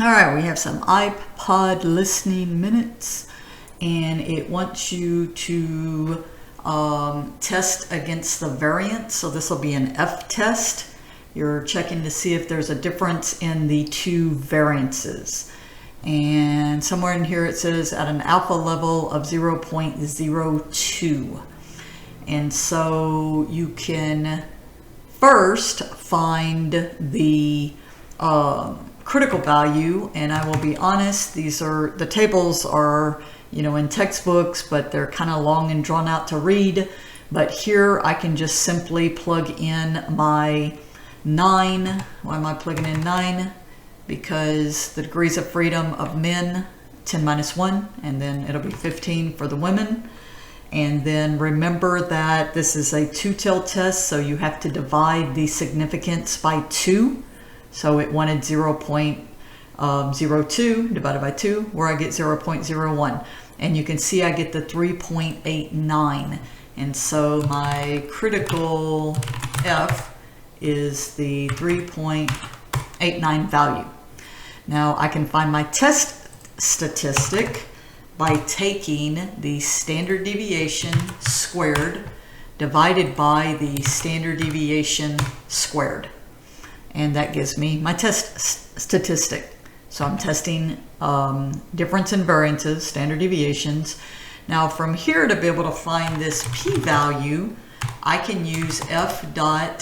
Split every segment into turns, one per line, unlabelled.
All right, we have some iPod listening minutes, and it wants you to test against the variance. So this will be an F test. You're checking to see if there's a difference in the two variances. And somewhere in here it says at an alpha level of 0.02. And so you can first find the critical value, and I will be honest, the tables are, in textbooks, but they're kind of long and drawn out to read. But here I can just simply plug in my 9. Why am I plugging in 9? Because the degrees of freedom of men, 10 minus 1, and then it'll be 15 for the women. And then remember that this is a two-tailed test, so you have to divide the significance by 2. So it wanted 0.02 divided by 2, where I get 0.01. And you can see I get the 3.89. And so my critical F is the 3.89 value. Now I can find my test statistic by taking the standard deviation squared divided by the standard deviation squared. And that gives me my test statistic. So I'm testing difference in variances, standard deviations. Now from here, to be able to find this p-value, I can use f.dist.rt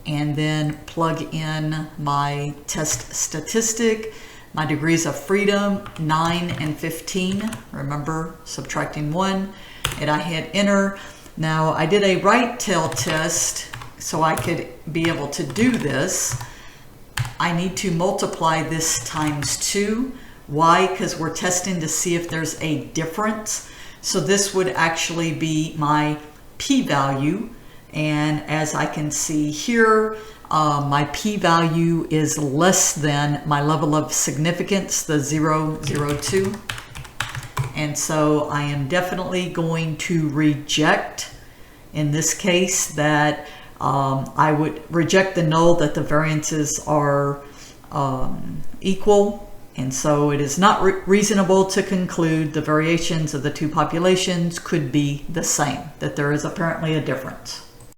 and then plug in my test statistic, my degrees of freedom, 9 and 15. Remember, subtracting 1, and I hit enter. Now I did a right tail test so I could be able to do this. I need to multiply this times 2. Why? Because we're testing to see if there's a difference. So this would actually be my p-value. And as I can see here, my p-value is less than my level of significance, the 0.02. And so I am definitely going to reject, in this case, that I would reject the null that the variances are equal. And so it is not reasonable to conclude the variations of the two populations could be the same, that there is apparently a difference.